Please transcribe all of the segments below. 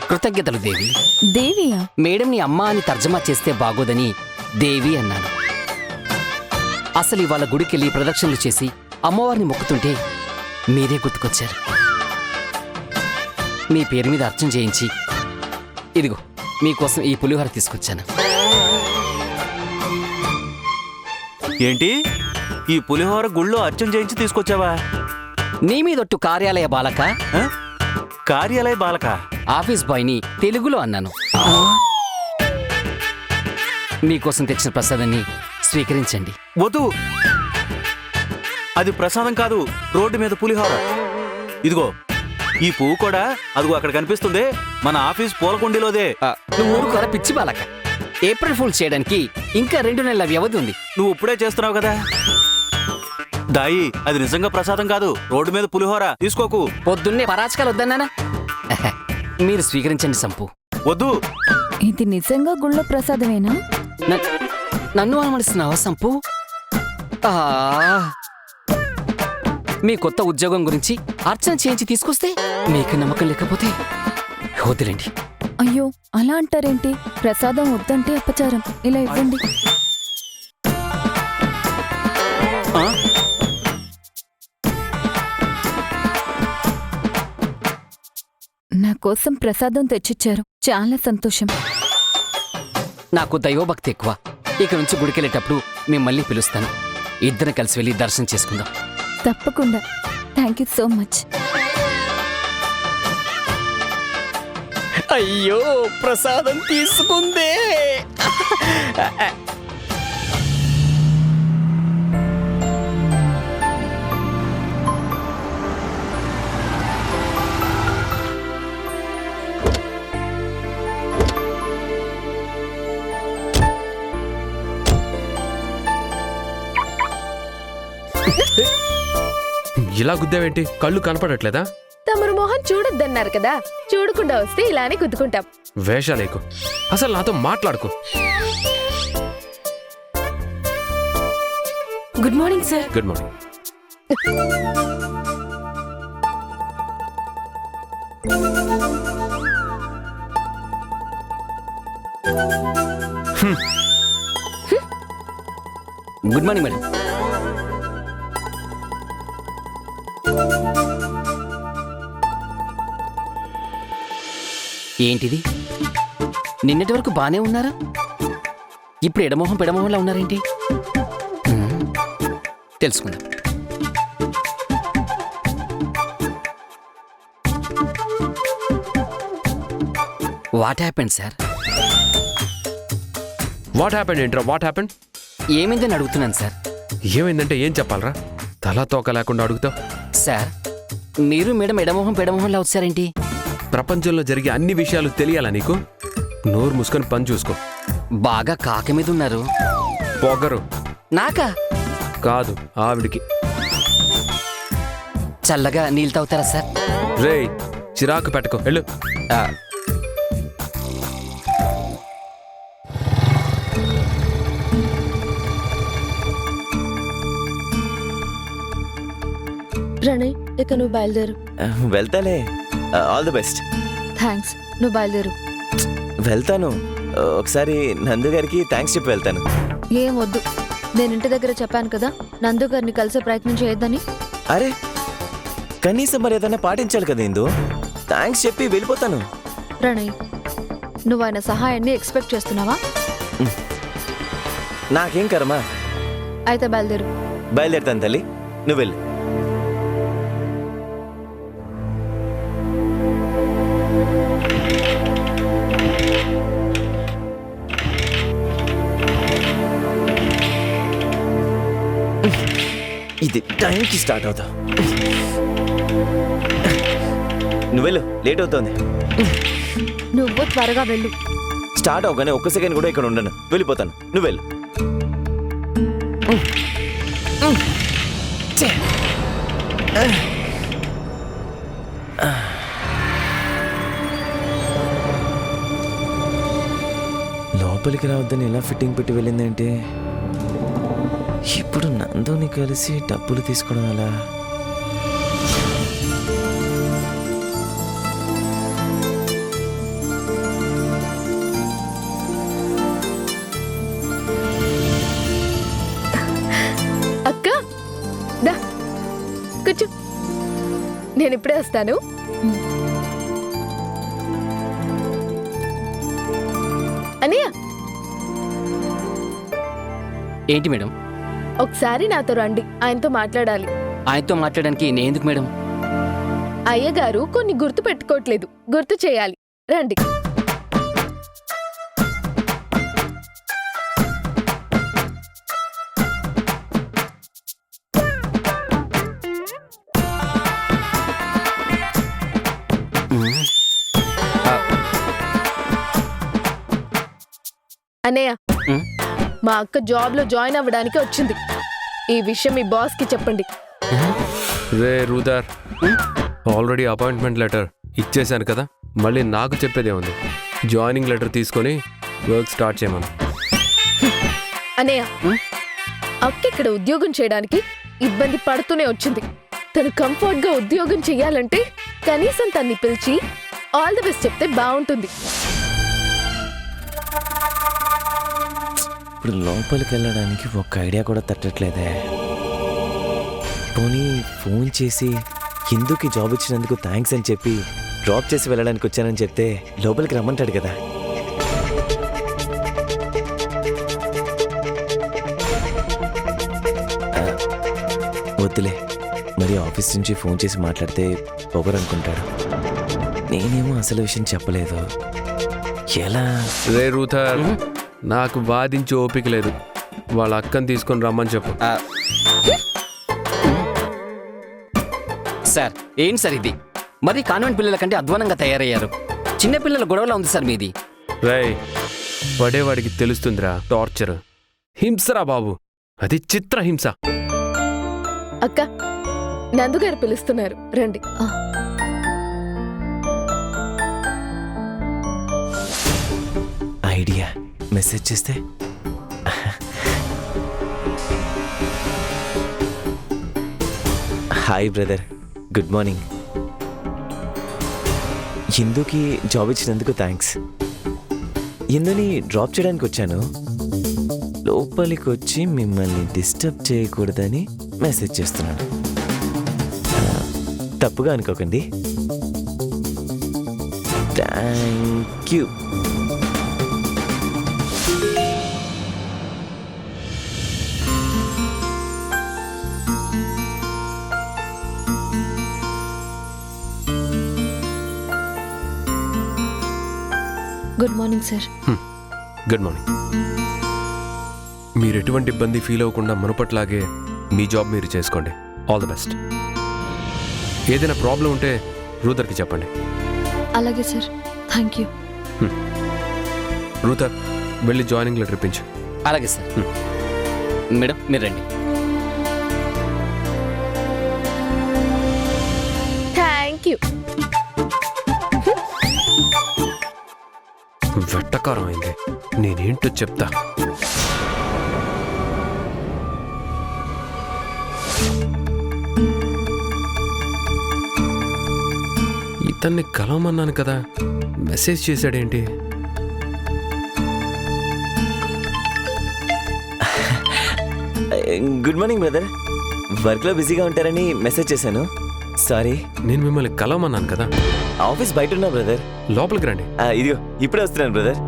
కృతజ్ఞతలు దేవి. దేవియా? మేడంని అమ్మ అని తర్జమా చేస్తే బాగోదని దేవి అన్నాను. అసలు ఇవాళ గుడికెళ్ళి ప్రదక్షిణలు చేసి అమ్మవారిని మొక్కుతుంటే మీరే గుర్తుకొచ్చారు. మీ పేరు మీద అర్చన చేయించి ఇదిగో మీకోసం ఈ పులిహోర తీసుకొచ్చాను. ఏంటి, ఈ పులిహోర గుళ్ళో అర్చన చేయించి తీసుకొచ్చావా? నీ మీదొట్టు కార్యాలయ బాలక. ఆ? కార్యాలయ బాలక? ఆఫీస్ బాయ్ని తెలుగులో అన్నాను. మీకోసం తెచ్చిన ప్రసాదాన్ని స్వీకరించండి. వద్దు, అది ప్రసాదం కాదు, రోడ్డు మీద పులిహోర. ఇదిగో ఈ పువ్వు కూడా అదిగో అక్కడ కనిపిస్తుంది, మన ఆఫీస్ పూలకుండీలోదే. నువ్వు ఊరుకోరా పిచ్చి బాలక. ఏప్రిల్ ఫూల్ చేయడానికి ఇంకా 2 నెలల వ్యవధి ఉంది. నువ్వు ఇప్పుడే చేస్తున్నావు కదా. దాయి, అది నిజంగా ప్రసాదం కాదు, రోడ్డు మీద పులిహోర. తీసుకోకు. పొద్దున్నే పరాచకాలు వద్దన్నానా? మీరు స్వీకరించండి సంపు. వద్దు. ఇది నిజంగా గుళ్ళో ప్రసాదమేనా? నన్ను అనుమానిస్తున్నావా సంపు? మీ కొత్త ఉద్యోగం గురించి అర్చన చేయించి తీసుకొస్తే మీకు నమ్మకం లేకపోతే వదిలేండి. అయ్యో, అలా అంటారేంటి? ప్రసాదం వద్దంటే అపచారం. ఇలా ఇవ్వండి. నా కోసం ప్రసాదం తెచ్చిచ్చారు, చాలా సంతోషం. నాకు దైవభక్తి ఎక్కువ. ఇక నుంచి గుడికెళ్ళేటప్పుడు మిమ్మల్ని పిలుస్తాను. ఇద్దరం కలిసి వెళ్ళి దర్శనం చేసుకుందాం. తప్పకుండా. Thank you so much. అయ్యో, ప్రసాదం తీసుకుందే. ఇలా గుద్దావేంటి? కళ్ళు కనపడట్లేదా? తమరు మొహం చూడొద్దన్నారు కదా, చూడకుండా వస్తే ఇలానే గుద్దుకుంటాం. వేషాలేకు, అసలు నాతో మాట్లాడుకో. Good morning sir. Good morning. Good morning madam. ఏంటిది? నిన్నటి వరకు బానే ఉన్నారా? ఇప్పుడు ఎడమోహం పెడమోహంలా ఉన్నారేంటి? తెలుసుకుందాం. What happened sir? What happened ఏంట్రా? What happened? ఏమైందని అడుగుతున్నాను సార్. ఏమైందంటే ఏం చెప్పాలరా? తలా తోక లేకుండా అడుగుతావు. సార్, మీరు మేడం ఎడమోహం పెడమోహంలా వచ్చారేంటి? ప్రపంచంలో జరిగే అన్ని విషయాలు తెలియాలా నీకు? నోరు మూసుకొని పని చూసుకో. బాగా కాక మీద ఉన్నారు. పొగరు నాకా? కాదు, ఆవిడికి. చల్లగా నీళ్ళు తాగుతారా సార్? రేయ్, చిరాకు పెట్టుకో, వెళ్ళు. ప్రణయ్, ఇక నువ్వు బయలుదేరు. వెళ్తాలే. All the best. థ్యాంక్స్, నువ్వు బయలుదేరు. వెళ్తాను. ఒకసారి నందు గారికి థ్యాంక్స్ చెప్పి వెళ్తాను. ఏం వద్దు, నేను ఇంటి దగ్గర చెప్పాను కదా నందు గారిని కలిసే ప్రయత్నం చేయొద్దని. అరే, కనీసం మరి ఏదైనా పాటించాలి కదా ఇందు. థ్యాంక్స్ చెప్పి వెళ్ళిపోతాను. ప్రణయ్, నువ్వు ఆయన సహాయాన్ని ఎక్స్పెక్ట్ చేస్తున్నావా? నాకేం కర్మా. అయితే బయలుదేరు. బయలుదేరుతాను తల్లి, నువ్వు వెళ్ళు. ఇది టైంకి స్టార్ట్ అవుతా. నువ్వు వెళ్ళు, లేట్ అవుతోంది. నువ్వు త్వరగా వెళ్ళు. స్టార్ట్ అవగానే ఒక్క సెకండ్ కూడా ఇక్కడ ఉండను, వెళ్ళిపోతాను. నువ్వు వెళ్ళు. లోపలికి రావద్దని ఎలా ఫిట్టింగ్ పెట్టి వెళ్ళిందంటే, ఇప్పుడు నందుని కలిసి డబ్బులు తీసుకోవడం ఎలా? నేను ఇప్పుడే వస్తాను. అన్నయ్య, ఏంటి మేడం? ఒకసారి నాతో రండి, ఆయనతో మాట్లాడాలి. ఆయనతో మాట్లాడడానికి నేను ఎందుకు మేడం? అయ్యగారు కొన్ని గుర్తు పెట్టుకోవట్లేదు, గుర్తు చేయాలి. రండి. అన్నయ్య, ఉమ్. మా అక్క జాబ్ లో జాయిన్ అవ్వడానికి వచ్చింది. ఈ విషయం మీ బాస్ కి చెప్పండి. రే రూదర్, ఆల్రెడీ అపాయింట్మెంట్ లెటర్ ఇచ్చేశాను కదా, మళ్ళీ నాకు చెప్పేదే ఉంది. జాయినింగ్ లెటర్ తీసుకొని వర్క్ స్టార్ట్ చేయమను. అన్నయ్య, అక్క ఇక్కడ ఉద్యోగం చేయడానికి ఇబ్బంది పడుతూనే వచ్చింది. తను కంఫర్ట్ గా ఉద్యోగం చెయ్యాలంటే కనీసం తన్ని పిలిచి ఆల్ ది బెస్ట్ చెప్తే బాగుంటుంది. ఇప్పుడు లోపలికి వెళ్ళడానికి ఒక్క ఐడియా కూడా తట్టట్లేదే. పోనీ ఫోన్ చేసి హిందూకి జాబ్ ఇచ్చినందుకు థ్యాంక్స్ అని చెప్పి డ్రాప్ చేసి వెళ్ళడానికి వచ్చానని చెప్తే లోపలికి రమ్మంటాడు కదా. వద్దులే, మరి ఆఫీస్ నుంచి ఫోన్ చేసి మాట్లాడితే పొగరనుకుంటాడు. నేనేమో అసలు విషయం చెప్పలేదు. ఎలా? రే రూథర్, నాకు వాదించి ఓపిక లేదు. వాళ్ళ అక్కని తీసుకొని రమ్మని చెప్పు. సార్, ఏంటి సార్ ఇది? మరి కాన్వెంట్ పిల్లల కంటే అధ్వానంగా తయారయ్యారు. చిన్నపిల్లల గొడవలా ఉంది సార్ మీది. రేయ్, పడేవాడికి తెలుస్తుందిరా టార్చర్. హింసరా బాబు, అది చిత్రహింస. అక్క, నందుగారు పిలుస్తున్నారు, రండి. ఐడియా, మెసేజ్ చేస్తే. Hi brother, good morning. హిందూకి జాబ్ ఇచ్చినందుకు థ్యాంక్స్. హిందూని డ్రాప్ చేయడానికి వచ్చాను. లోపలికి వచ్చి మిమ్మల్ని డిస్టర్బ్ చేయకూడదని మెసేజ్ చేస్తున్నాను. తప్పుగా అనుకోకండి. Thank you. Good morning sir. Good morning. మీరు ఎటువంటి ఇబ్బంది ఫీల్ అవ్వకుండా మునుపట్లాగే మీ జాబ్ మీరు చేసుకోండి. All the best. ఏదైనా ప్రాబ్లం ఉంటే రూథర్కి చెప్పండి. అలాగే సార్, థ్యాంక్ యూ. రూథర్, వెళ్ళి జాయినింగ్ లెటర్ ఇప్పించు. అలాగే సార్. మేడం, మీరు రండి. Thank you. వెట్టకారం అయింది. నేనేంటో చెప్తా. ఇతన్ని కలవమన్నాను కదా, మెసేజ్ చేశాడేంటి? Good morning brother. వర్క్లో బిజీగా ఉంటారని మెసేజ్ చేశాను. సారీ. నేను మిమ్మల్ని కలవమన్నాను కదా. ఆఫీస్ బయట ఉన్నా బ్రదర్. లోపలికి రండి. ఇదిగో ఇప్పుడే వస్తున్నాను బ్రదర్.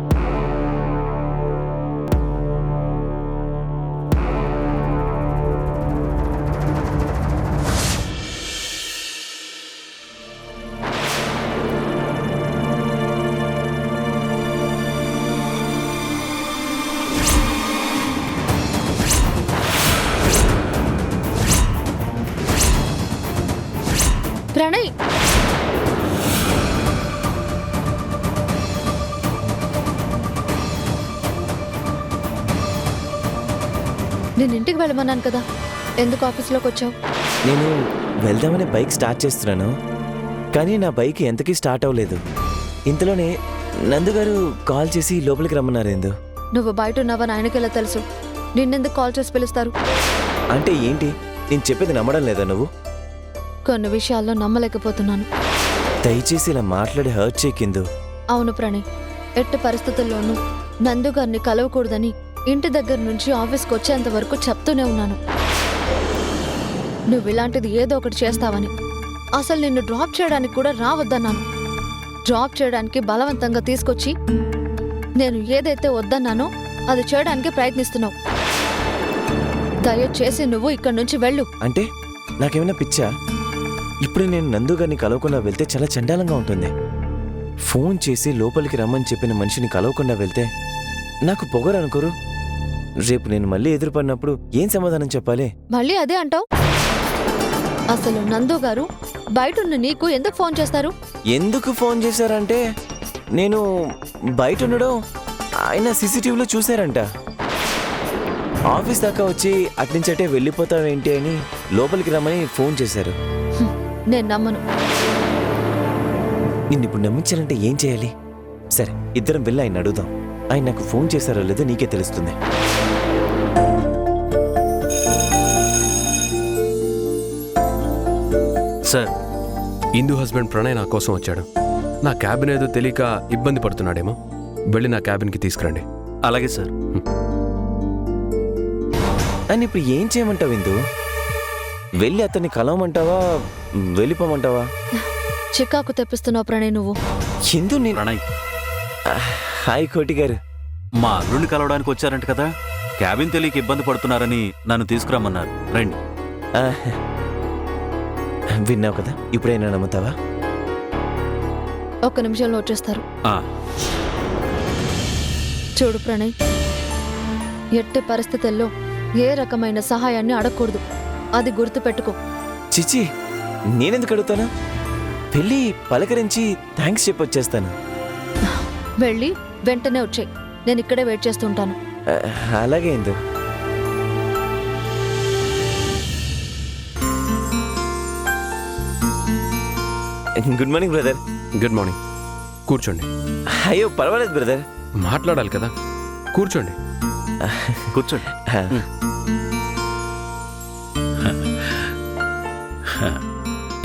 ప్రణయ్, నేను ఇంటికి వెళ్ళమన్నాను కదా, ఎందుకు ఆఫీస్లోకి వచ్చావు? నేను వెళ్దామని బైక్ స్టార్ట్ చేస్తున్నాను, కానీ నా బైక్ ఎంతకీ స్టార్ట్ అవ్వలేదు. ఇంతలోనే నందుగారు కాల్ చేసి లోపలికి రమ్మన్నారు. ఏందో నువ్వు బయట ఉన్నావని ఆయనకి ఎలా తెలుసు? నిన్నెందుకు కాల్ చేసి పిలుస్తారు? అంటే ఏంటి? నేను చెప్పేది నమ్మడం లేదా నువ్వు? కొన్ని విషయాల్లో నమ్మలేకపోతున్నాను. దయచేసి ఇలా మాట్లాడి హర్ట్ చేయకిందు. అవును ప్రణయ్, ఎట్టి పరిస్థితుల్లోనూ నందు గారిని కలవకూడదని ఇంటి దగ్గర నుంచి ఆఫీస్కి వచ్చేంత వరకు చెప్తూనే ఉన్నాను. నువ్వు ఇలాంటిది ఏదో ఒకటి చేస్తావని. అసలు నిన్ను డ్రాప్ చేయడానికి కూడా రావద్దన్నాను. డ్రాప్ చేయడానికి బలవంతంగా తీసుకొచ్చి నేను ఏదైతే వద్దన్నానో అది చేయడానికి ప్రయత్నిస్తున్నావు. దయచేసి నువ్వు ఇక్కడి నుంచి వెళ్ళు. అంటే నాకేమైనా పిచ్చా? ఇప్పుడు నేను నందు గారిని కలవకుండా వెళ్తే చాలా చండాలంగా ఉంటుంది. ఫోన్ చేసి లోపలికి రమ్మని చెప్పిన మనిషిని కలవకుండా వెళ్తే నాకు పొగరు అనుకోరు. రేపు నేను మళ్ళీ ఎదురుపడినప్పుడు ఏం సమాధానం చెప్పాలి? మళ్ళీ అదే అంటావు? అసలు నందు గారు బయటున్న నీకు ఎందుకు ఫోన్ చేస్తారు? ఎందుకు ఫోన్ చేశారంటే నేను బయట ఉండడం ఆయన సీసీటీవీలో చూశారంట. ఆఫీస్ దాకా వచ్చి అట్నుంచటే వెళ్ళిపోతావేంటి అని లోపలికి రమ్మని ఫోన్ చేశారు. నేను నమ్మను. నిన్ను ఇప్పుడు నమ్మించాలంటే ఏం చేయాలి? సరే, ఇద్దరం వెళ్ళి ఆయన అడుగుదాం. ఆయన నాకు ఫోన్ చేశారో లేదో నీకే తెలుస్తుంది. సార్, ఇందు హస్బెండ్ ప్రణయ్ నా కోసం వచ్చాడు. నా క్యాబిన్ ఏదో తెలియక ఇబ్బంది పడుతున్నాడేమో. వెళ్ళి నా క్యాబిన్కి తీసుకురండి. అలాగే సార్. అని ఇప్పుడు ఏం చేయమంటావు ఇందు? వెళ్ళి అతన్ని కలవమంటావా, వెళ్ళిపోమంటావా? చికాకు తెప్పిస్తున్నావు ప్రణయ్ నువ్వు. ఇందు నేను ప్రణయ్, హాయ్ కోటి గారు. మా అల్లుడిని కలవడానికి వచ్చారంట కదా. క్యాబిన్ తెలియక ఇబ్బంది పడుతున్నారని నన్ను తీసుకురమ్మన్నారు. రండి. ఆ, విన్నావు కదా, ఇప్పుడైనా నమ్ముతావా? ఒక్క నిమిషంలో వచ్చేస్తారు. ఆ, చూడు ప్రణయ్, ఎట్టి పరిస్థితుల్లో ఏ రకమైన సహాయాన్ని అడగకూడదు. అది గుర్తుపెట్టుకో. చిచి, నేనెందుకు అడుగుతాను? వెళ్ళి పలకరించి థ్యాంక్స్ చెప్పొచ్చేస్తాను. వెళ్ళి వెంటనే వచ్చేయ్. నేను ఇక్కడే వెయిట్ చేస్తుంటాను. ఆ, అలాగే Indu. Good morning brother. Good morning. కూర్చోండి. అయ్యో పర్వాలేదు బ్రదర్. మాట్లాడాలి కదా, కూర్చోండి. కూర్చోండి.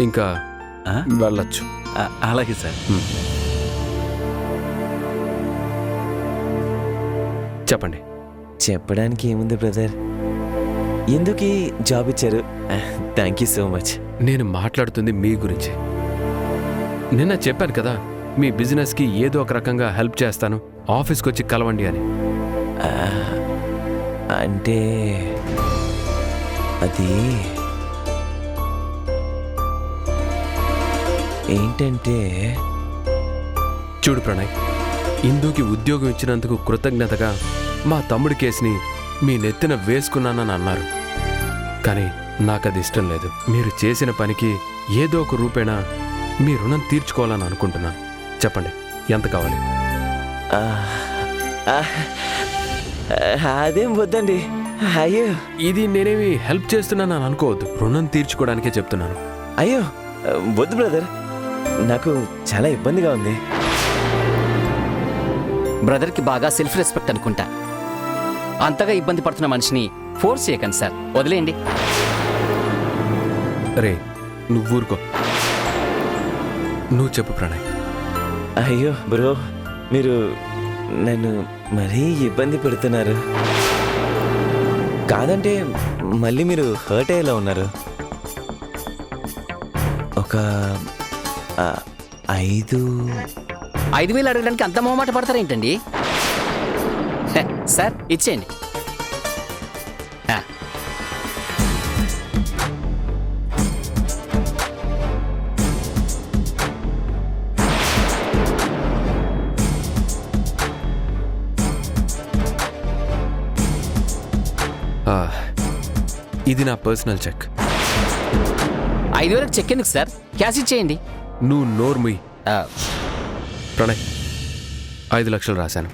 ఇంకా ఆ? వెళ్ళొచ్చు. అలాగే సార్. చెప్పండి. చెప్పడానికి ఏముంది బ్రదర్, ఎందుకు ఈ జాబ్ ఇచ్చారు? Thank you so much. నేను మాట్లాడుతుంది మీ గురించి. నిన్న చెప్పాను కదా, మీ బిజినెస్కి ఏదో ఒక రకంగా హెల్ప్ చేస్తాను, ఆఫీస్కి వచ్చి కలవండి అని. అంటే అది ఏంటంటే, చూడు ప్రణయ్, ఇందుకి ఉద్యోగం ఇచ్చినందుకు కృతజ్ఞతగా మా తమ్ముడి కేసుని మీ నెత్తిన వేసుకున్నానని అన్నారు. కానీ నాకది ఇష్టం లేదు. మీరు చేసిన పనికి ఏదో ఒక రూపేణా మీ రుణం తీర్చుకోవాలని అనుకుంటున్నాను. చెప్పండి, ఎంత కావాలి? ఆ, ఆ, అదేం వద్దండి. అయ్యో ఇది నేనేమి హెల్ప్ చేస్తున్నానని అనుకోవద్దు, రుణం తీర్చుకోవడానికే చెప్తున్నాను. అయ్యో వద్దు బ్రదర్, నాకు చాలా ఇబ్బందిగా ఉంది. బ్రదర్కి బాగా సెల్ఫ్ రెస్పెక్ట్ అనుకుంటా. అంతగా ఇబ్బంది పడుతున్న మనిషిని ఫోర్స్ చేయకండి సార్, వదిలేయండి. రే, నువ్వు ఊరుకో. నువ్వు చెప్పు ప్రణయ్. అయ్యో బ్రో, మీరు నన్ను మరీ ఇబ్బంది పెడుతున్నారు. కాదంటే మళ్ళీ మీరు హర్ట్ అయ్యేలా ఉన్నారు. ఒక 5,000 అడగడానికి అంత మొహమాట పడతారేంటండి? హే, సార్ ఇచ్చేయండి. ఆ, ఆ, ఇది నా పర్సనల్ చెక్. 5,000 చెక్ ఎందుకు సార్, క్యాష్ ఇచ్చేయండి. నువ్వు నోర్ముయ్. ఆ, ప్రణయ్, 5 లక్షలు రాశాను,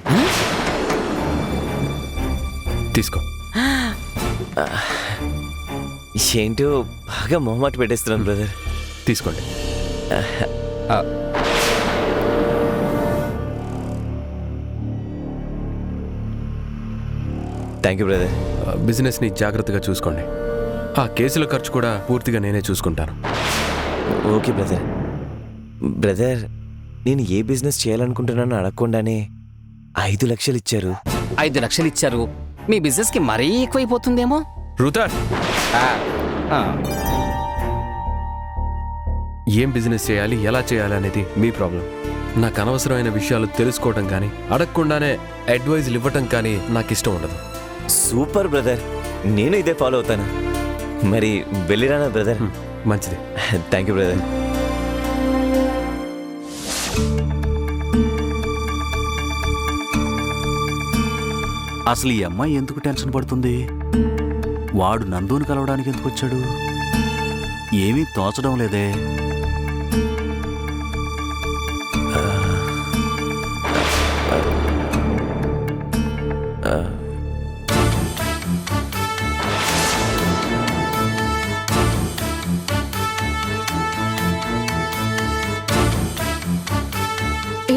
తీసుకో. ఏంటో బాగా మొహమాట పెట్టేస్తున్నాను బ్రదర్. తీసుకోండి. Thank you brother. బిజినెస్ని జాగ్రత్తగా చూసుకోండి. ఆ కేసుల ఖర్చు కూడా పూర్తిగా నేనే చూసుకుంటాను. Okay brother. బ్రదర్, నేను ఏ బిజినెస్ చేయాలనుకుంటున్నానో అడగకుండానే 5 లక్షలు ఇచ్చారు. 5 లక్షలు ఇచ్చారు. మీ బిజినెస్కి మరీ ఎక్కువైపోతుందేమో. రుతర్, ఆ, ఆ, ఏం బిజినెస్ చేయాలి, ఎలా చేయాలి అనేది మీ ప్రాబ్లం. నాకు అనవసరమైన విషయాలు తెలుసుకోవటం కానీ అడగకుండానే అడ్వైజులు ఇవ్వటం కానీ నాకు ఇష్టం ఉండదు. సూపర్ బ్రదర్, నేను ఇదే ఫాలో అవుతాను. మరి వెళ్ళిరానా బ్రదర్? మంచిది. Thank you brother. అసలు ఈ అమ్మాయి ఎందుకు టెన్షన్ పడుతుంది? వాడు నందుని కలవడానికి ఎందుకు వచ్చాడు? ఏమీ తోచడం లేదే.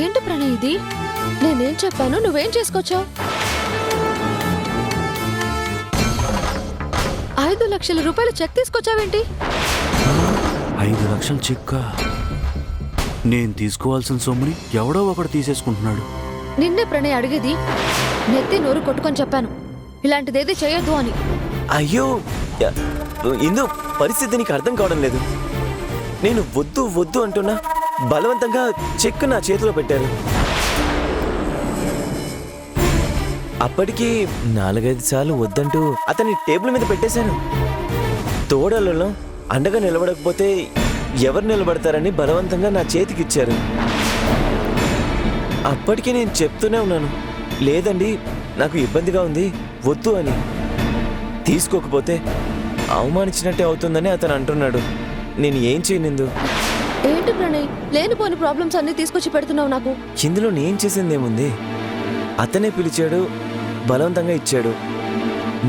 ఏంటి ప్రణయ్ ఇది? నేనేం చెప్పాను, నువ్వేం చేసుకొచ్చావు? 5 లక్షల రూపాయలు చెక్ తీసుకొచ్చావేంటి? 5 లక్షల చెక్క? నేను తీసుకోవాల్సిన సొమ్ముని ఎవడో ఒకడు తీసేసుకుంటున్నాడు. నిన్నే ప్రణయ్ అడిగేది. నెత్తి నోరు కొట్టుకొని చెప్పాను ఇలాంటిదేది చేయొద్దు అని. అయ్యో ఇందు, పరిస్థితి నీకు అర్థం కావడం లేదు. నేను వద్దు వద్దు అంటున్నా, బలవంతంగా చెక్ నా చేతిలో పెట్టారు. అప్పటికి 4-5 సార్లు వద్దంటూ అతన్ని టేబుల్ మీద పెట్టేశాను. తోడలలో అండగా నిలబడకపోతే ఎవరు నిలబడతారని బలవంతంగా నా చేతికిచ్చారు. అప్పటికి నేను చెప్తూనే ఉన్నాను, లేదండి నాకు ఇబ్బందిగా ఉంది వద్దు అని. తీసుకోకపోతే అవమానించినట్టే అవుతుందని అతను అంటున్నాడు. నేను ఏం చేయనిందు? ఏంటి ప్రణయ్, లేనిపోని ప్రాబ్లమ్స్ అన్ని తీసుకొచ్చి పెడుతున్నావు నాకు. ఇందులో నేను చేసిందేముంది? అతనే పిలిచాడు, బలవంతంగా ఇచ్చాడు.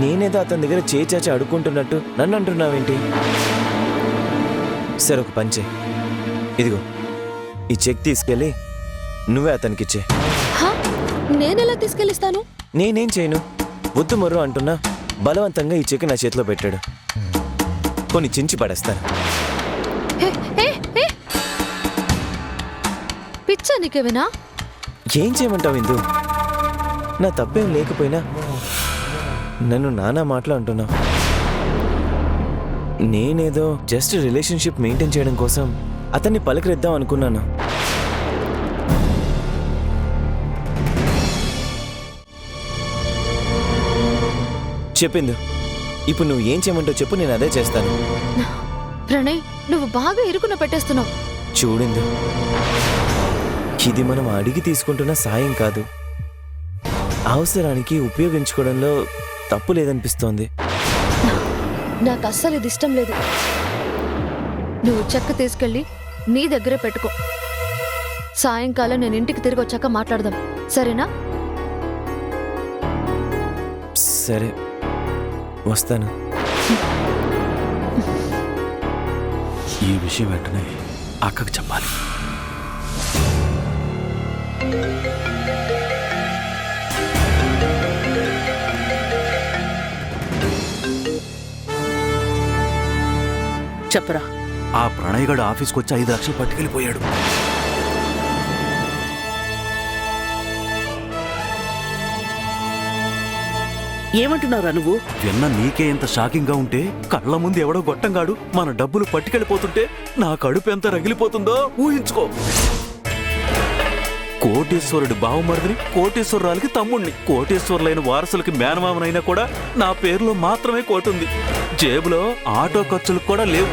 నేనేదో అతని దగ్గర చేచాచి అడుక్కుంటున్నట్టు నన్ను అంటున్నావేంటి? సరే ఒక పంచే, ఇదిగో ఈ చెక్ తీసుకెళ్ళి నువ్వే అతనికిచ్చే. హా? నేనెలా తీసుకెళ్ళిస్తాను? నేనేం చేయను, వద్దు మరో అంటున్నా బలవంతంగా ఈ చెక్ నా చేతిలో పెట్టాడు. కొన్ని చించి పడేస్తాను. హే, హే, హే. పిచ్చా నీకేమైనా? ఏం చేయమంటావు ఇందు? నా తప్పేం లేకపోయినా నన్ను నానా మాటలు అంటున్నావు. నేనేదో జస్ట్ రిలేషన్షిప్ మెయింటైన్ చేయడం కోసం అతన్ని పలకరిద్దాం అనుకున్నాను. చెప్పింది. ఇప్పుడు నువ్వు ఏం చేయమంటావు చెప్పు, నేను అదే చేస్తాను. ప్రణయ్, నువ్వు బాగా ఇరుకున పెట్టేస్తున్నావు. చూడిందు, ఇది మనం అడిగి తీసుకుంటున్న సాయం కాదు. అవసరానికి ఉపయోగించుకోవడంలో తప్పు లేదనిపిస్తోంది. నాకు అస్సలు ఇది ఇష్టం లేదు. నువ్వు చెక్క తీసుకెళ్ళి నీ దగ్గరే పెట్టుకో. సాయంకాలం నేను ఇంటికి తిరిగి వచ్చాక మాట్లాడదాం, సరేనా? సరే, వస్తాను. ఈ విషయం వెంటనే అక్కకు చెప్పాలి. చెప్పరా. ఆ ప్రణయ్ గడు ఆఫీస్కి వచ్చి 5 లక్షలు పట్టుకెళ్ళిపోయాడు. ఏమంటున్నావురా నువ్వు? విన్న నీకే ఇంత షాకింగ్ గా ఉంటే, కళ్ళ ముందు ఎవడో గొట్టంగాడు మన డబ్బులు పట్టుకెళ్ళిపోతుంటే నా కడుపు ఎంత రగిలిపోతుందో ఊహించుకో. కోటేశ్వరుడి బావమరిదిని, కోటేశ్వరరాలకి తమ్ముణ్ణి, కోటేశ్వరులైన వారసులకి మేనమామనైనా కూడా నా పేరులో మాత్రమే కోటుంది. జేబులో ఆటో ఖర్చులకు కూడా లేవు.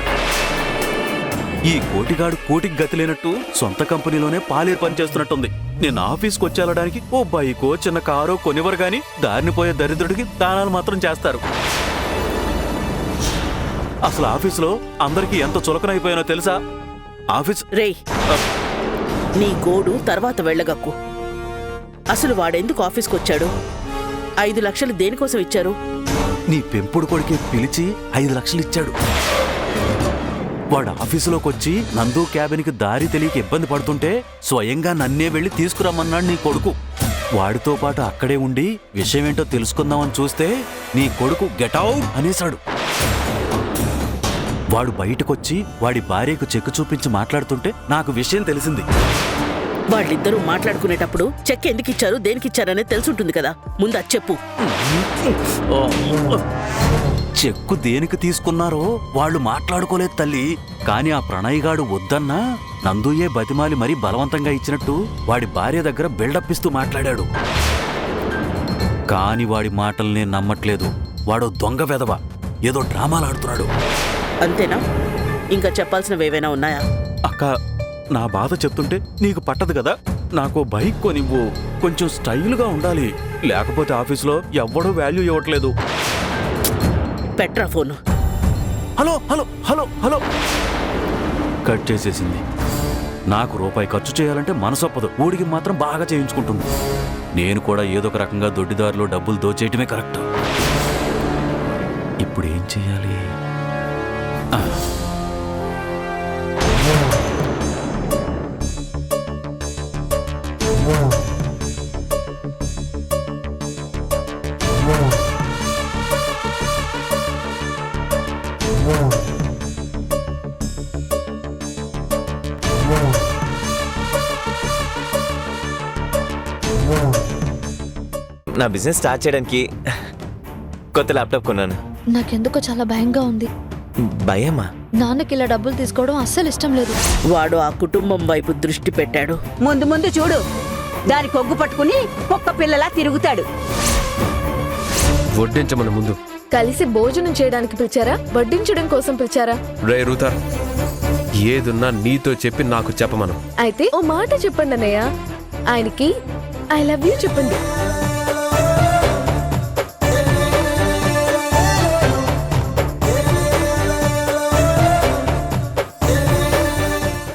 ఈ కోటిగాడు కోటికి గతి లేనట్టు సొంత కంపెనీలోనే పాలేరు పనిచేస్తున్నట్టుంది. నేను ఆఫీస్కి వచ్చేళ్ళడానికి ఓ బైకో చిన్న కారో కొనివ్వరు గాని దారిని పోయే దరిద్రుడికి దానాలు మాత్రం చేస్తారు. అసలు ఆఫీసులో అందరికీ ఎంత చులకనైపోయానో తెలుసా? ఆఫీస్ రేయ్, నీ గోడు తర్వాత వెళ్ళగక్కు. అసలు వాడెందుకు ఆఫీస్కి వచ్చాడు? 5 లక్షలు దేనికోసం ఇచ్చారు? నీ పెంపుడు కొడుకే పిలిచి 5 లక్షలు ఇచ్చాడు. వాడు ఆఫీసులోకి వచ్చి నందు క్యాబిన్కి దారి తెలియక ఇబ్బంది పడుతుంటే స్వయంగా నన్నే వెళ్ళి తీసుకురమ్మన్నాడు నీ కొడుకు. వాడితో పాటు అక్కడే ఉండి విషయం ఏంటో తెలుసుకుందామని చూస్తే నీ కొడుకు గెటౌట్ అనేశాడు. వాడు బయటకొచ్చి వాడి భార్యకు చెక్కు చూపించి మాట్లాడుతుంటే నాకు విషయం తెలిసింది. వాళ్ళిద్దరూ మాట్లాడుకునేటప్పుడు చెక్ ఎందుకు ఇచ్చారు, దేనికి ఇచ్చారనేది తెలుసుంటుంది కదా. ముందు అది చెప్పు. చెక్కు దేనికి తీసుకున్నారో వాళ్ళు మాట్లాడుకోలేదు తల్లి. కాని ఆ ప్రణయ్గాడు వద్దన్నా నందుయే బతిమాలి మరీ బలవంతంగా ఇచ్చినట్టు వాడి భార్య దగ్గర బిల్డప్ ఇస్తూ మాట్లాడాడు. కాని వాడి మాటల్ని నమ్మట్లేదు. వాడు దొంగ వెధవ, ఏదో డ్రామాలాడుతున్నాడు. అంతేనా? ఇంకా చెప్పాల్సినవి ఏవైనా ఉన్నాయా? అక్క, నా బాధ చెప్తుంటే నీకు పట్టదు కదా. నాకు బైక్ కొనివ్వు, కొంచెం స్టైల్గా ఉండాలి. లేకపోతే ఆఫీసులో ఎవ్వడూ వాల్యూ ఇవ్వట్లేదు. Petra phone. Hello hello hello hello cut చేసేసింది. నాకు రూపాయి ఖర్చు చేయాలంటే మనసొప్పదు. ఊడికి మాత్రం బాగా చేయించుకుంటుంది. నేను కూడా ఏదో ఒక రకంగా దొడ్డిదారిలో డబ్బులు దోచేయటమే కరెక్ట్. ఇప్పుడు ఏం చెయ్యాలి? నా బిజినెస్ స్టార్ట్ చేయడానికి కొత్త ల్యాప్టాప్ కొన్నాను. నాకెందుకో చాలా భయంగా ఉంది. భయమా? నాన్నకి ఇలా డబ్బులు తీసుకోవడం అస్సలు ఇష్టం లేదు. వాడు ఆ కుటుంబం వైపు దృష్టి పెట్టాడు. ముందు ముందు చూడు, దాని కొగ్గు పట్టుకుని కుక్క పిల్లలా తిరుగుతాడు. వడ్డించమన ముందు. కలిసి భోజనం చేయడానికి పిలిచారా, వడ్డించడం కోసం పిలిచారా? రే రూతర్, ఏదున్నా నీతో చెప్పి నాకు చెప్పమను. అయితే ఓ మాట చెప్పండి అన్నయ్య, ఆయనకి ఐ లవ్ యూ చెప్పండి.